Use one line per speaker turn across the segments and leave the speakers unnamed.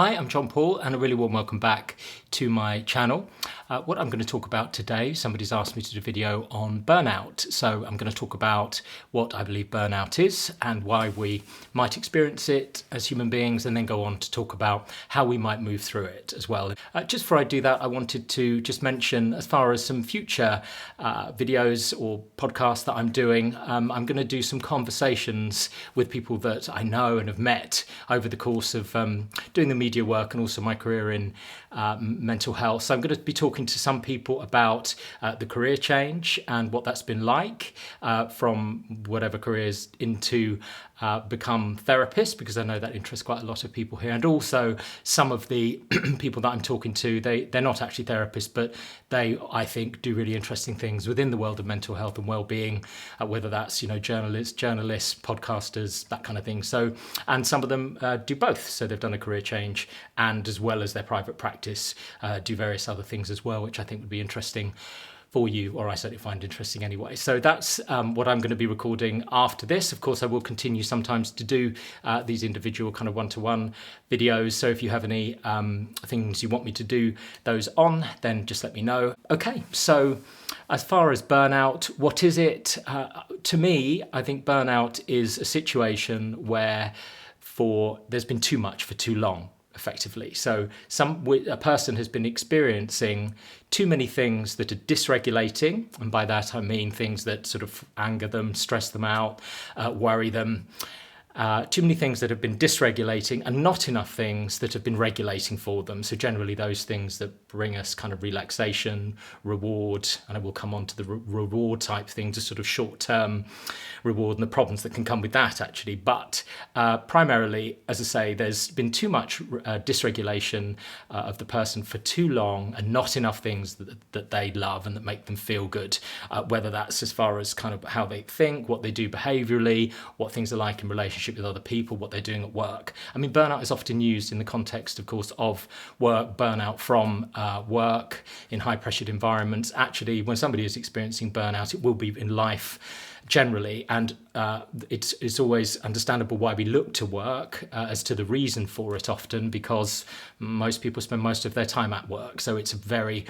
Hi, I'm John Paul and a really warm welcome back to my channel. What I'm going to talk about today, somebody's asked me to do a video on burnout. So I'm going to talk about what I believe burnout is and why we might experience it as human beings, and then go on to talk about how we might move through it as well. Just before I do that, I wanted to just mention, as far as some future videos or podcasts that I'm doing, I'm going to do some conversations with people that I know and have met over the course of doing the media work and also my career in mental health. So I'm going to be talking to some people about the career change and what that's been like from whatever careers into become therapists, because I know that interests quite a lot of people here. And also some of the people that I'm talking to, they're not actually therapists, but they, I think, do really interesting things within the world of mental health and well-being, whether that's, journalists, podcasters, that kind of thing. So, and some of them do both. So they've done a career change and, as well as their private practice, do various other things as well, which I think would be interesting for you, or I certainly find interesting anyway. So that's what I'm going to be recording after this. Of course, I will continue sometimes to do these individual kind of one-to-one videos. So if you have any things you want me to do those on, then just let me know. Okay, so as far as burnout, what is it? To me, I think burnout is a situation where there's been too much for too long, effectively. So a person has been experiencing too many things that are dysregulating, and by that I mean things that sort of anger them, stress them out, worry them. Too many things that have been dysregulating and not enough things that have been regulating for them. So generally those things that bring us kind of relaxation, reward, and I will come on to the reward type things, a sort of short-term reward and the problems that can come with that actually. But primarily, as I say, there's been too much dysregulation of the person for too long, and not enough things that they love and that make them feel good, whether that's as far as kind of how they think, what they do behaviourally, what things are like in relationship with other people, what they're doing at work. I mean, burnout is often used in the context, of course, of work, burnout from work in high-pressured environments. Actually, when somebody is experiencing burnout, it will be in life generally, and it's always understandable why we look to work as to the reason for it often, because most people spend most of their time at work, so it's a very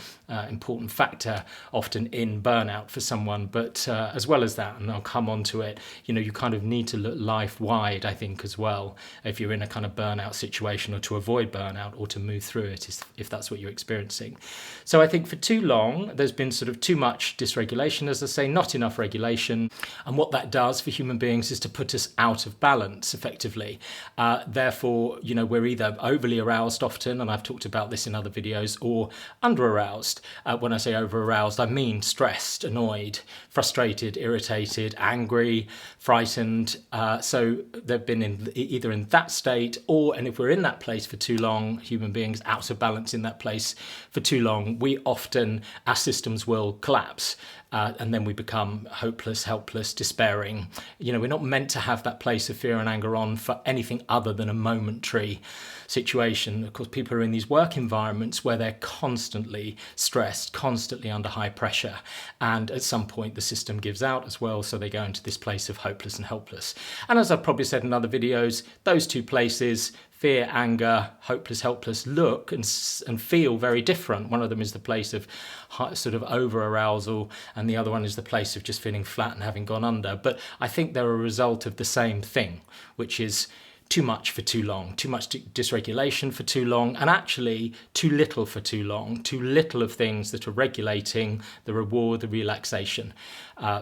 important factor often in burnout for someone. But as well as that, and I'll come on to it, you kind of need to look life-wide, I think, as well, if you're in a kind of burnout situation, or to avoid burnout, or to move through it, if that's what you're experiencing. So I think for too long there's been sort of too much dysregulation, as I say, not enough regulation. And what that does for human beings is to put us out of balance, effectively. Therefore, we're either overly aroused often, and I've talked about this in other videos, or under-aroused. When I say over-aroused, I mean stressed, annoyed, frustrated, irritated, angry, frightened. So they've been either in that state, and if we're in that place for too long, human beings out of balance in that place for too long, our systems will collapse. And then we become hopeless, helpless, despairing. We're not meant to have that place of fear and anger on for anything other than a momentary situation. Of course, people are in these work environments where they're constantly stressed, constantly under high pressure. And at some point, the system gives out as well, so they go into this place of hopeless and helpless. And as I've probably said in other videos, those two places, fear, anger, hopeless, helpless, look and feel very different. One of them is the place of sort of over-arousal, and the other one is the place of just feeling flat and having gone under. But I think they're a result of the same thing, which is too much for too long, too much dysregulation for too long, and actually too little for too long, too little of things that are regulating the reward, the relaxation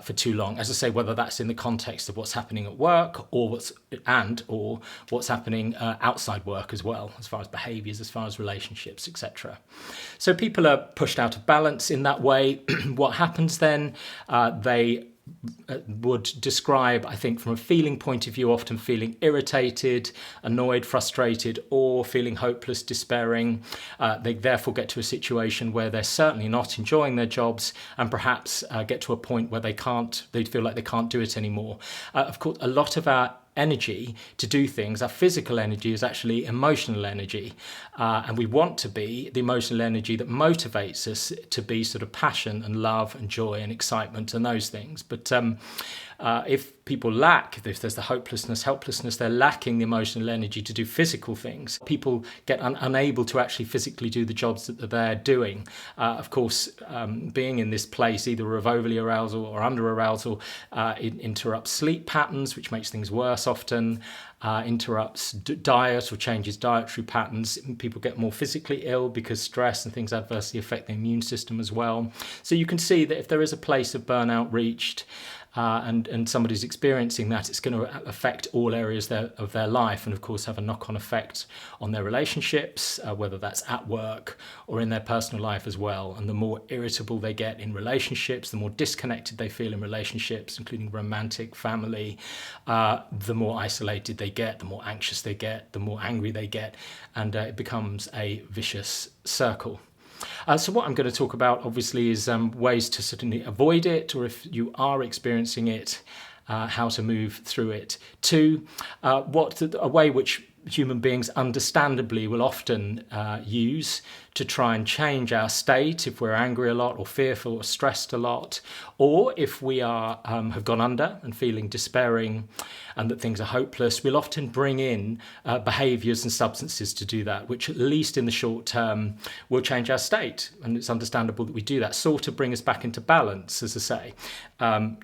for too long. As I say, whether that's in the context of what's happening at work, or what's happening outside work as well, as far as behaviours, as far as relationships, etc. So people are pushed out of balance in that way. What happens then? They would describe, I think, from a feeling point of view, often feeling irritated, annoyed, frustrated, or feeling hopeless, despairing. They therefore get to a situation where they're certainly not enjoying their jobs, and perhaps get to a point where they feel like they can't do it anymore. Of course, a lot of our energy to do things, our physical energy, is actually emotional energy, and we want to be the emotional energy that motivates us to be sort of passion and love and joy and excitement and those things. But If people lack, if there's the hopelessness, helplessness, they're lacking the emotional energy to do physical things. People get unable to actually physically do the jobs that they're doing. Of course, being in this place either of overly arousal or under arousal interrupts sleep patterns, which makes things worse often. Interrupts diet or changes dietary patterns. People get more physically ill because stress and things adversely affect the immune system as well. So you can see that if there is a place of burnout reached, and somebody's experiencing that, it's going to affect all areas of their life, and of course have a knock-on effect on their relationships, whether that's at work or in their personal life as well. And the more irritable they get in relationships, the more disconnected they feel in relationships, including romantic, family, the more isolated they get, the more anxious they get, the more angry they get, and it becomes a vicious circle. So what I'm going to talk about, obviously, is ways to certainly avoid it, or if you are experiencing it, how to move through it. Two, a way which human beings understandably will often use to try and change our state if we're angry a lot or fearful or stressed a lot, or if we are have gone under and feeling despairing and that things are hopeless. We'll often bring in behaviours and substances to do that, which at least in the short term will change our state, and it's understandable that we do that, sort of bring us back into balance, as I say.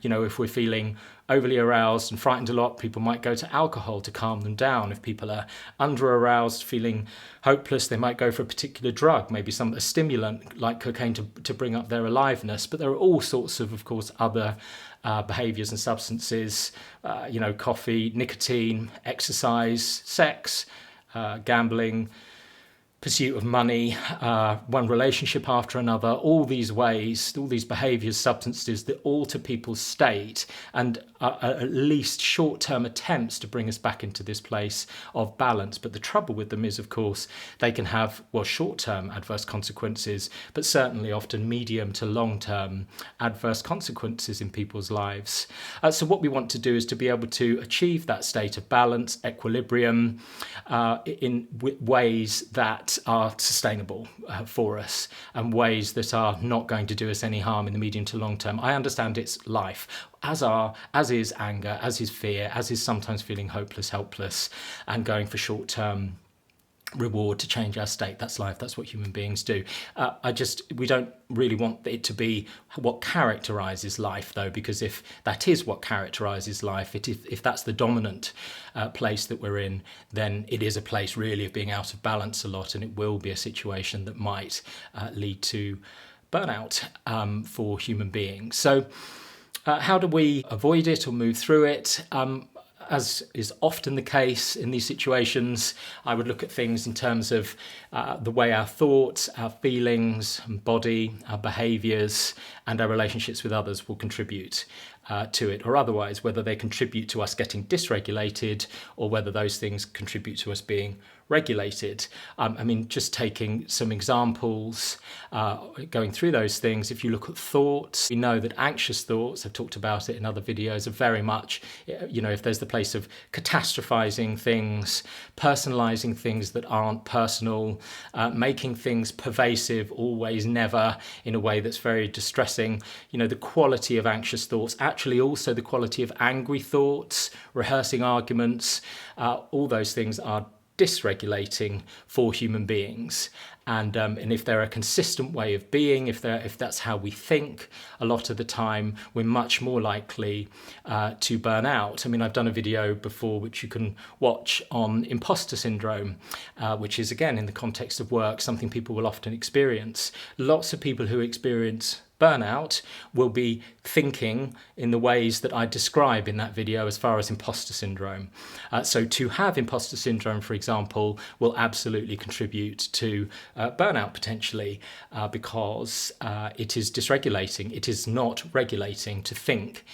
If we're feeling overly aroused and frightened a lot, people might go to alcohol to calm them down. If people are under aroused, feeling hopeless, they might go for a particular drug, maybe a stimulant like cocaine to bring up their aliveness. But there are all sorts of course, other behaviours and substances, coffee, nicotine, exercise, sex, gambling, pursuit of money, one relationship after another, all these ways, all these behaviours, substances that alter people's state and are at least short-term attempts to bring us back into this place of balance. But the trouble with them is, of course, they can have, short-term adverse consequences, but certainly often medium to long-term adverse consequences in people's lives. So what we want to do is to be able to achieve that state of balance, equilibrium, in ways that are sustainable for us, and ways that are not going to do us any harm in the medium to long term. I understand it's life, as is anger, as is fear, as is sometimes feeling hopeless, helpless, and going for short-term reward to change our state. That's life. That's what human beings do. We don't really want it to be what characterizes life, though, because if that is what characterizes life, if that's the dominant place that we're in, then it is a place really of being out of balance a lot, and it will be a situation that might lead to burnout for human beings. So how do we avoid it or move through it? As is often the case in these situations, I would look at things in terms of the way our thoughts, our feelings, and body, our behaviours, and our relationships with others will contribute to it, or otherwise, whether they contribute to us getting dysregulated or whether those things contribute to us being regulated. Just taking some examples, going through those things. If you look at thoughts, we know that anxious thoughts, I've talked about it in other videos, are very much, if there's the place of catastrophizing things, personalizing things that aren't personal, making things pervasive, always, never, in a way that's very distressing. The quality of anxious thoughts, actually also the quality of angry thoughts, rehearsing arguments, all those things are dysregulating for human beings, and if they're a consistent way of being, if that's how we think, a lot of the time we're much more likely to burn out. I've done a video before which you can watch on imposter syndrome, which is, again, in the context of work, something people will often experience. Lots of people who experience burnout will be thinking in the ways that I describe in that video as far as imposter syndrome. So to have imposter syndrome, for example, will absolutely contribute to burnout potentially, because it is dysregulating. It is not regulating to think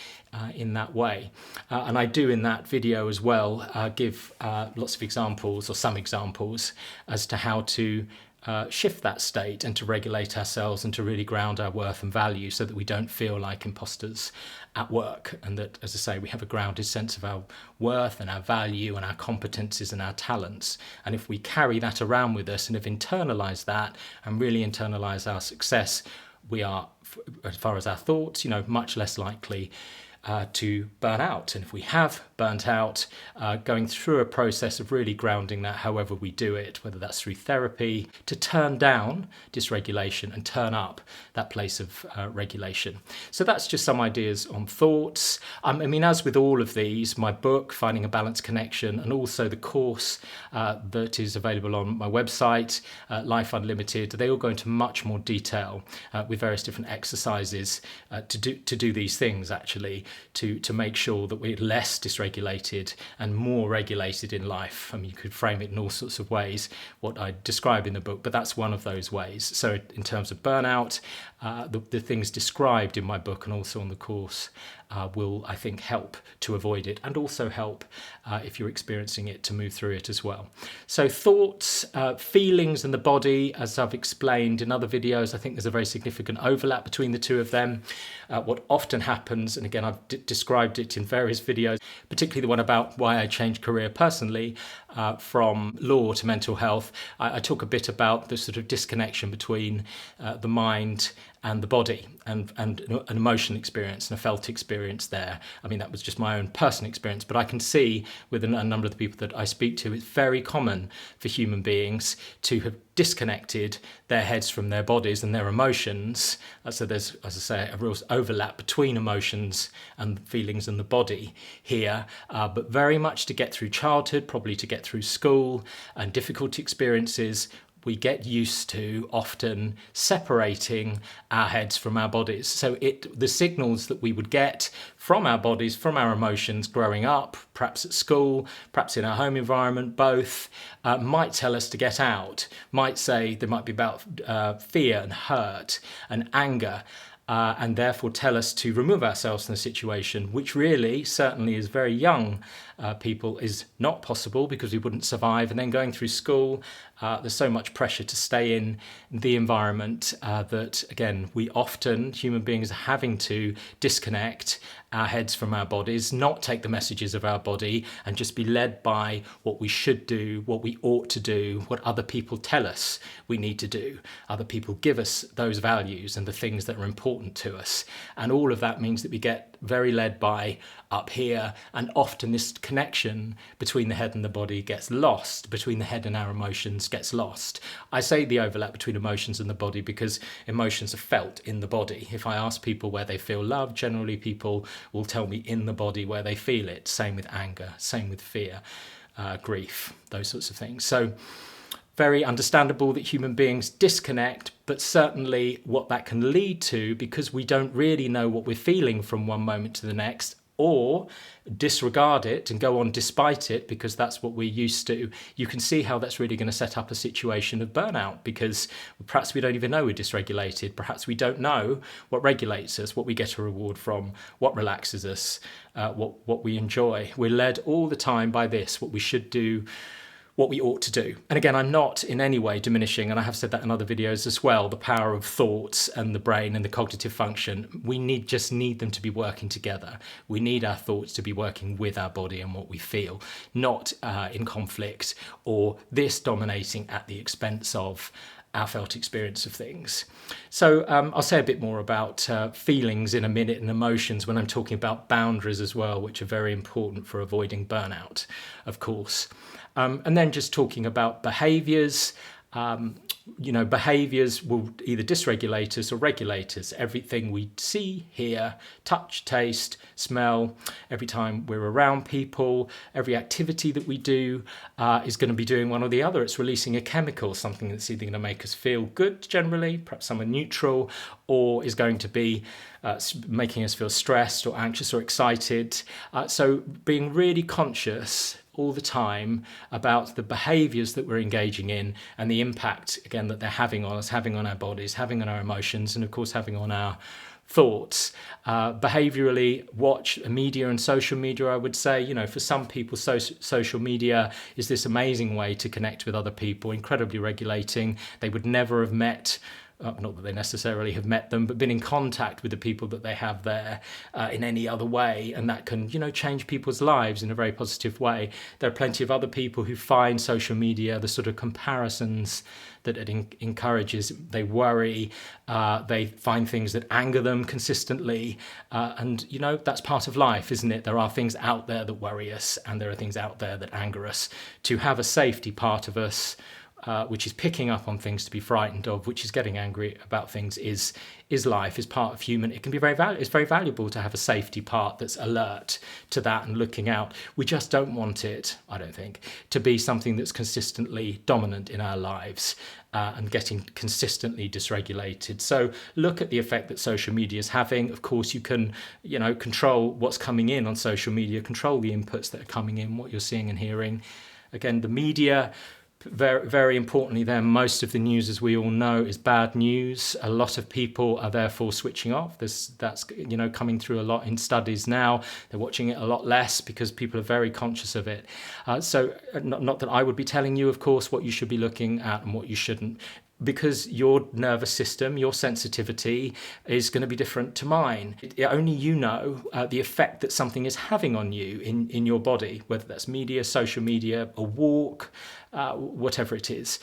in that way. And I do in that video as well give lots of examples, or some examples, as to how to shift that state and to regulate ourselves and to really ground our worth and value so that we don't feel like imposters at work, and that, as I say, we have a grounded sense of our worth and our value and our competencies and our talents. And if we carry that around with us and have internalized that and really internalize our success, we are, as far as our thoughts, much less likely to burn out. And if we have burnt out, going through a process of really grounding that however we do it, whether that's through therapy, to turn down dysregulation and turn up that place of regulation. So that's just some ideas on thoughts. I mean, as with all of these, my book, Finding a Balanced Connection, and also the course that is available on my website, Life Unlimited, they all go into much more detail with various different exercises to do these things, actually, to make sure that we're less dysregulated and more regulated in life. I mean, you could frame it in all sorts of ways, what I describe in the book, but that's one of those ways. So in terms of burnout, the things described in my book and also on the course will, I think, help to avoid it, and also help if you're experiencing it to move through it as well. So thoughts, feelings and the body, as I've explained in other videos, I think there's a very significant overlap between the two of them. What often happens, and again I've described it in various videos, particularly the one about why I changed career personally from law to mental health, I talk a bit about the sort of disconnection between the mind and the body, and an emotional experience and a felt experience there. I mean, that was just my own personal experience, but I can see with a number of the people that I speak to, it's very common for human beings to have disconnected their heads from their bodies and their emotions. So there's, as I say, a real overlap between emotions and feelings and the body here, but very much to get through childhood, probably to get through school and difficult experiences, we get used to often separating our heads from our bodies. So the signals that we would get from our bodies, from our emotions growing up, perhaps at school, perhaps in our home environment, both, might tell us to get out, might say they might be about fear and hurt and anger, and therefore tell us to remove ourselves from the situation, which really, certainly as very young people, is not possible because we wouldn't survive. And then going through school, there's so much pressure to stay in the environment that, again, we often, human beings, are having to disconnect our heads from our bodies, not take the messages of our body, and just be led by what we should do, what we ought to do, what other people tell us we need to do. Other people give us those values and the things that are important to us. And all of that means that we get very led by up here, and often this connection between the head and the body gets lost, between the head and our emotions gets lost. I say the overlap between emotions and the body because emotions are felt in the body. If I ask people where they feel love, generally people will tell me in the body where they feel it. Same with anger, same with fear, grief, those sorts of things. So very understandable that human beings disconnect, but certainly what that can lead to, because we don't really know what we're feeling from one moment to the next, or disregard it and go on despite it because that's what we're used to, you can see how that's really going to set up a situation of burnout, because perhaps we don't even know we're dysregulated. Perhaps we don't know what regulates us, what we get a reward from, what relaxes us, what we enjoy. We're led all the time by this, what we should do, what we ought to do. And again, I'm not in any way diminishing, and I have said that in other videos as well, the power of thoughts and the brain and the cognitive function. We just need them to be working together. We need our thoughts to be working with our body and what we feel, not in conflict or this dominating at the expense of our felt experience of things. So I'll say a bit more about feelings in a minute and emotions when I'm talking about boundaries as well, which are very important for avoiding burnout, of course. And then just talking about behaviours. Behaviours will either dysregulate us or regulate us. Everything we see, hear, touch, taste, smell, every time we're around people, every activity that we do is going to be doing one or the other. It's releasing a chemical, something that's either going to make us feel good generally, perhaps somewhere neutral, or is going to be making us feel stressed or anxious or excited. So being really conscious all the time about the behaviours that we're engaging in and the impact, again, that they're having on us, having on our bodies, having on our emotions, and of course having on our thoughts. Behaviourally, watch media and social media, I would say. For some people, social media is this amazing way to connect with other people, incredibly regulating. They would never have met not that they necessarily have met them, but been in contact with the people that they have there in any other way, and that can, change people's lives in a very positive way. There are plenty of other people who find social media, the sort of comparisons that it encourages. They worry, they find things that anger them consistently, and that's part of life, isn't it? There are things out there that worry us, and there are things out there that anger us. To have a safety part of us, which is picking up on things to be frightened of, which is getting angry about things, is life, is part of human. It can be it's very valuable to have a safety part that's alert to that and looking out. We just don't want it, I don't think, to be something that's consistently dominant in our lives and getting consistently dysregulated. So look at the effect that social media is having. Of course, you can, control what's coming in on social media, control the inputs that are coming in, what you're seeing and hearing. Again, the media, very, very importantly there, most of the news, as we all know, is bad news. A lot of people are therefore switching off. That's coming through a lot in studies now. They're watching it a lot less because people are very conscious of it. So not that I would be telling you, of course, what you should be looking at and what you shouldn't, because your nervous system, your sensitivity is going to be different to mine. Only you know the effect that something is having on you in your body, whether that's media, social media, a walk, whatever it is.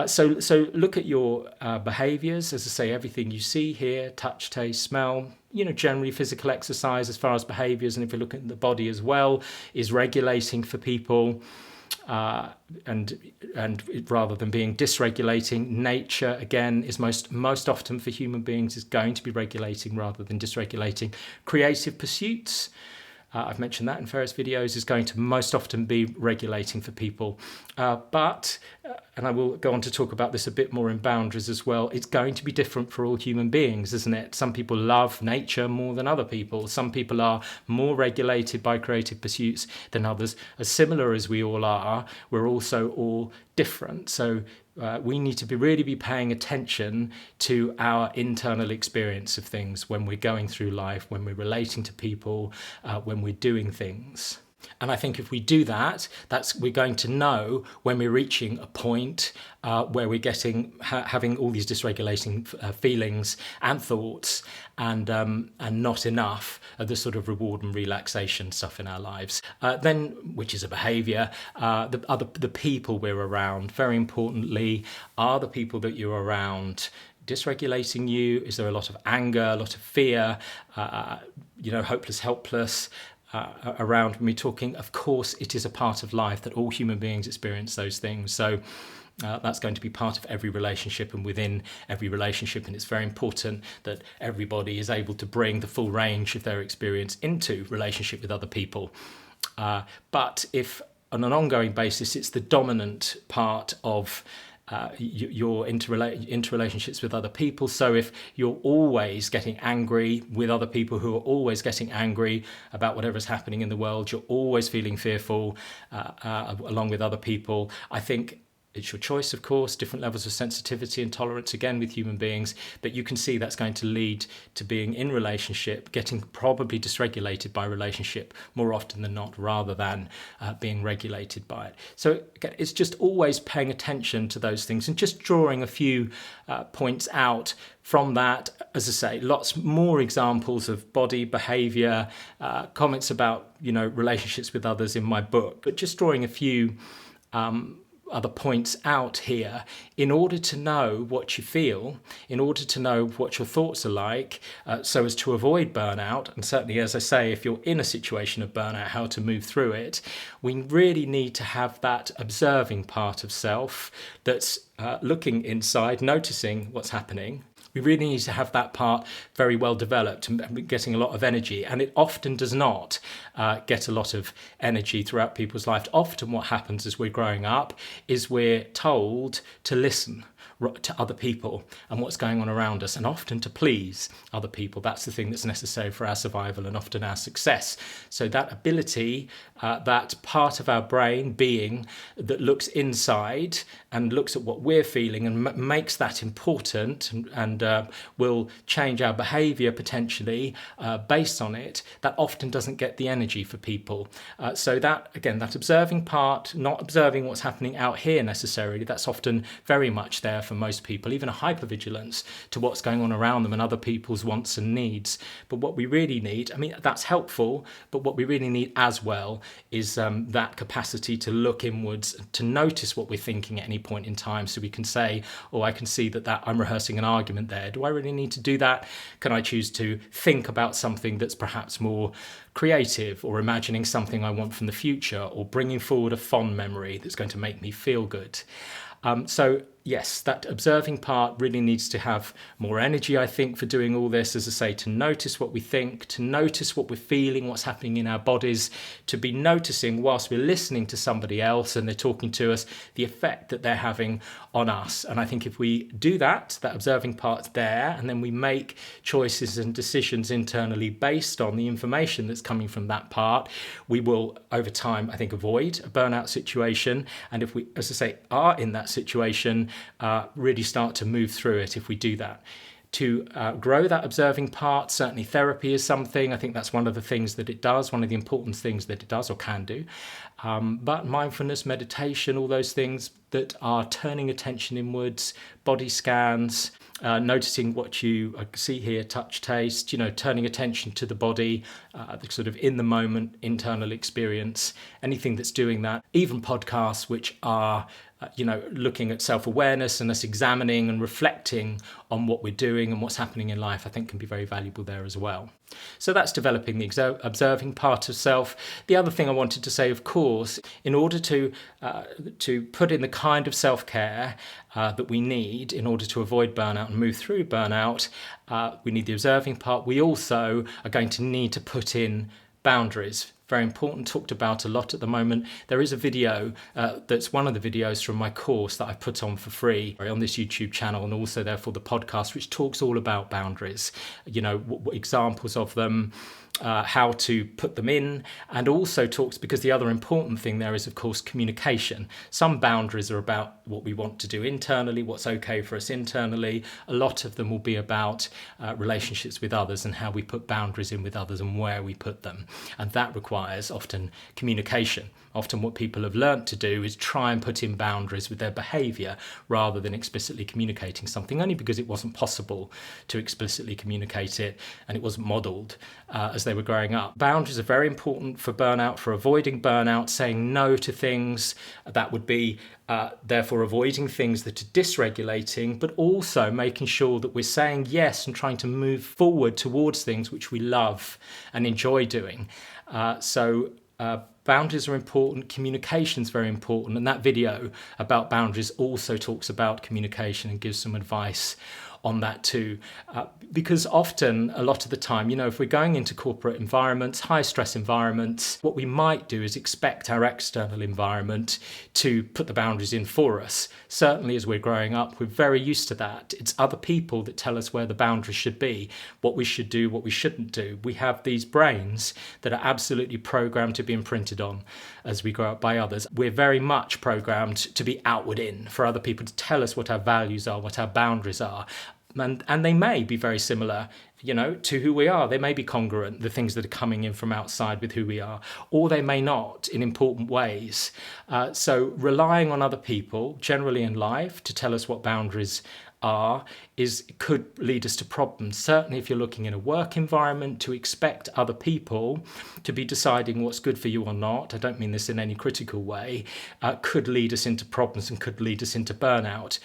So look at your behaviours. As I say, everything you see, hear, touch, taste, smell, generally physical exercise as far as behaviours, and if you look at the body as well, is regulating for people. And rather than being dysregulating, nature again is most often for human beings is going to be regulating rather than dysregulating. Creative pursuits, I've mentioned that in various videos, is going to most often be regulating for people. But and I will go on to talk about this a bit more in boundaries as well, it's going to be different for all human beings, isn't it? Some people love nature more than other people. Some people are more regulated by creative pursuits than others. As similar as we all are, we're also all different. So we need to really be paying attention to our internal experience of things when we're going through life, when we're relating to people, when we're doing things. And I think if we do that, we're going to know when we're reaching a point where we're having all these dysregulating feelings and thoughts, and not enough of the sort of reward and relaxation stuff in our lives. Then, which is a behaviour, the people we're around, very importantly, are the people that you're around dysregulating you? Is there a lot of anger, a lot of fear, hopeless, helpless? Around when we're talking, of course, it is a part of life that all human beings experience those things. So that's going to be part of every relationship and within every relationship. And it's very important that everybody is able to bring the full range of their experience into relationship with other people. But if on an ongoing basis, it's the dominant part of your interrelationships with other people. So if you're always getting angry with other people who are always getting angry about whatever's happening in the world, you're always feeling fearful along with other people, I think it's your choice, of course, different levels of sensitivity and tolerance, again, with human beings, but you can see that's going to lead to being in relationship, getting probably dysregulated by relationship more often than not, rather than being regulated by it. So again, it's just always paying attention to those things and just drawing a few points out from that. As I say, lots more examples of body behaviour, comments about, relationships with others in my book, but just drawing a few other points out here in order to know what you feel, in order to know what your thoughts are like, so as to avoid burnout. And certainly, as I say, if you're in a situation of burnout, how to move through it. We really need to have that observing part of self that's looking inside, noticing what's happening. We really need to have that part very well developed and getting a lot of energy. And it often does not get a lot of energy throughout people's life. Often what happens as we're growing up is we're told to listen to other people and what's going on around us, and often to please other people. That's the thing that's necessary for our survival and often our success. So that ability, that part of our brain being that looks inside and looks at what we're feeling and makes that important and will change our behaviour potentially based on it, that often doesn't get the energy for people. So that, again, that observing part, not observing what's happening out here necessarily, that's often very much there. there for most people, even a hypervigilance to what's going on around them and other people's wants and needs. But what we really need, I mean, that's helpful, but what we really need as well is that capacity to look inwards, to notice what we're thinking at any point in time, so we can say, oh, I can see that I'm rehearsing an argument there. Do I really need to do that? Can I choose to think about something that's perhaps more creative, or imagining something I want from the future, or bringing forward a fond memory that's going to make me feel good? So yes, that observing part really needs to have more energy, I think, for doing all this, as I say, to notice what we think, to notice what we're feeling, what's happening in our bodies, to be noticing whilst we're listening to somebody else and they're talking to us, the effect that they're having on us. And I think if we do that observing part's there, and then we make choices and decisions internally based on the information that's coming from that part, we will, over time, I think, avoid a burnout situation. And if we, as I say, are in that situation, really start to move through it if we do that. To grow that observing part, certainly therapy is something. I think that's one of the things that it does, one of the important things that it does or can do. But mindfulness, meditation, all those things that are turning attention inwards, body scans, noticing what you see, hear, touch, taste, turning attention to the body, the sort of in the moment internal experience, anything that's doing that, even podcasts which are looking at self-awareness and us examining and reflecting on what we're doing and what's happening in life, I think can be very valuable there as well. So that's developing the observing part of self. The other thing I wanted to say, of course, in order to put in the kind of self-care that we need in order to avoid burnout and move through burnout, we need the observing part. We also are going to need to put in boundaries. Very important, talked about a lot at the moment. There is a video that's one of the videos from my course that I've put on for free on this YouTube channel, and also therefore the podcast, which talks all about boundaries, examples of them, how to put them in, and also talks, because the other important thing there is, of course, communication. Some boundaries are about what we want to do internally, what's okay for us internally. A lot of them will be about relationships with others and how we put boundaries in with others and where we put them. And that requires often communication. Often what people have learnt to do is try and put in boundaries with their behaviour rather than explicitly communicating something, only because it wasn't possible to explicitly communicate it and it wasn't modelled as they were growing up. Boundaries are very important for burnout, for avoiding burnout, saying no to things. That would be therefore avoiding things that are dysregulating, but also making sure that we're saying yes and trying to move forward towards things which we love and enjoy doing. Boundaries are important, communication is very important, and that video about boundaries also talks about communication and gives some advice on that too, because often, a lot of the time, if we're going into corporate environments, high stress environments, what we might do is expect our external environment to put the boundaries in for us. Certainly as we're growing up, we're very used to that. It's other people that tell us where the boundaries should be, what we should do, what we shouldn't do. We have these brains that are absolutely programmed to be imprinted on as we grow up by others. We're very much programmed to be outward in, for other people to tell us what our values are, what our boundaries are. And they may be very similar, to who we are. They may be congruent, the things that are coming in from outside with who we are, or they may not in important ways. So relying on other people, generally in life, to tell us what boundaries are, could lead us to problems. Certainly if you're looking in a work environment, to expect other people to be deciding what's good for you or not, I don't mean this in any critical way, could lead us into problems and could lead us into burnout.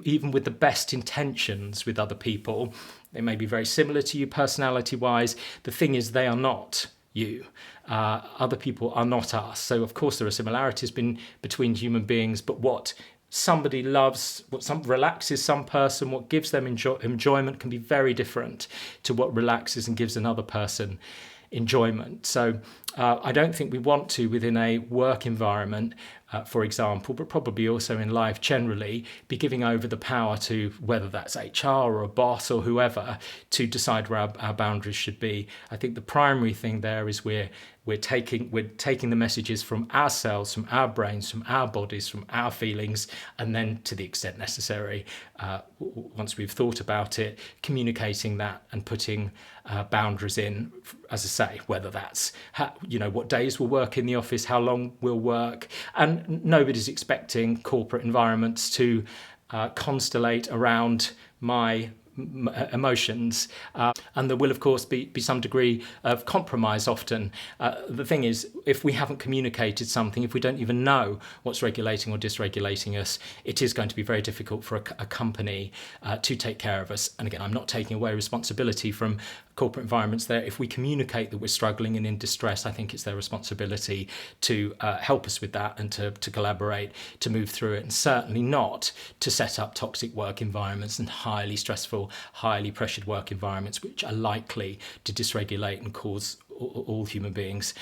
Even with the best intentions with other people, they may be very similar to you personality-wise. The thing is, they are not you. Other people are not us. So, of course, there are similarities between human beings, but what somebody loves, what relaxes some person, what gives them enjoyment can be very different to what relaxes and gives another person enjoyment. So I don't think we want to, within a work environment, for example, but probably also in life generally, be giving over the power to, whether that's HR or a boss or whoever, to decide where our boundaries should be. I think the primary thing there is we're taking the messages from ourselves, from our brains, from our bodies, from our feelings, and then, to the extent necessary, once we've thought about it, communicating that and putting boundaries in, as I say, whether that's what days we'll work in the office, how long we'll work. And nobody's expecting corporate environments to constellate around my emotions, and there will of course be some degree of compromise often. The thing is, if we haven't communicated something, if we don't even know what's regulating or dysregulating us, it is going to be very difficult for a company to take care of us. And again, I'm not taking away responsibility from corporate environments there. If we communicate that we're struggling and in distress, I think it's their responsibility to help us with that and to collaborate, to move through it, and certainly not to set up toxic work environments and highly stressful, highly pressured work environments, which are likely to dysregulate and cause all human beings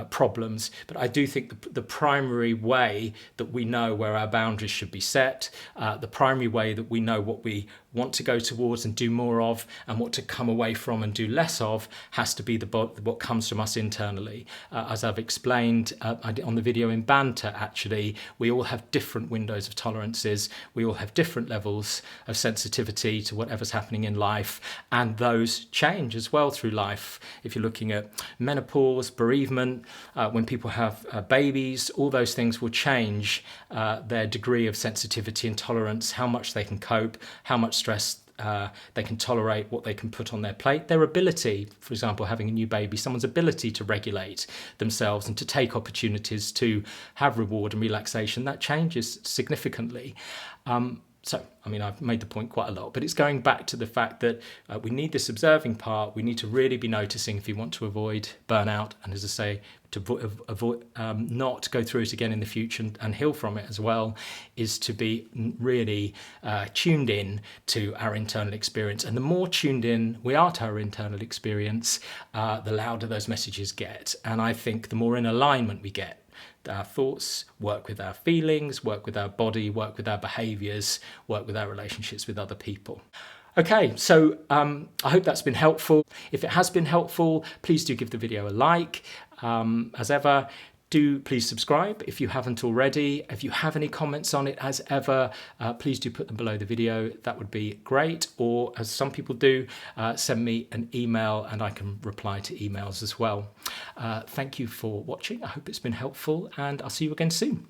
problems. But I do think the primary way that we know where our boundaries should be set, the primary way that we know what we want to go towards and do more of, and what to come away from and do less of, has to be what comes from us internally. As I've explained on the video in Banter, actually, we all have different windows of tolerances. We all have different levels of sensitivity to whatever's happening in life, and those change as well through life. If you're looking at menopause, bereavement, when people have babies, all those things will change their degree of sensitivity and tolerance, how much they can cope, how much stress they can tolerate, what they can put on their plate, their ability, for example, having a new baby, someone's ability to regulate themselves and to take opportunities to have reward and relaxation, that changes significantly. So, I mean, I've made the point quite a lot, but it's going back to the fact that we need this observing part. We need to really be noticing if you want to avoid burnout, and as I say, to avoid not go through it again in the future and heal from it as well, is to be really tuned in to our internal experience. And the more tuned in we are to our internal experience, the louder those messages get. And I think the more in alignment we get, our thoughts work with our feelings, work with our body, work with our behaviours, work with our relationships with other people. Okay, so I hope that's been helpful. If it has been helpful, please do give the video a like. As ever, do please subscribe if you haven't already. If you have any comments on it, as ever, please do put them below the video. That would be great. Or, as some people do, send me an email and I can reply to emails as well. Thank you for watching. I hope it's been helpful, and I'll see you again soon.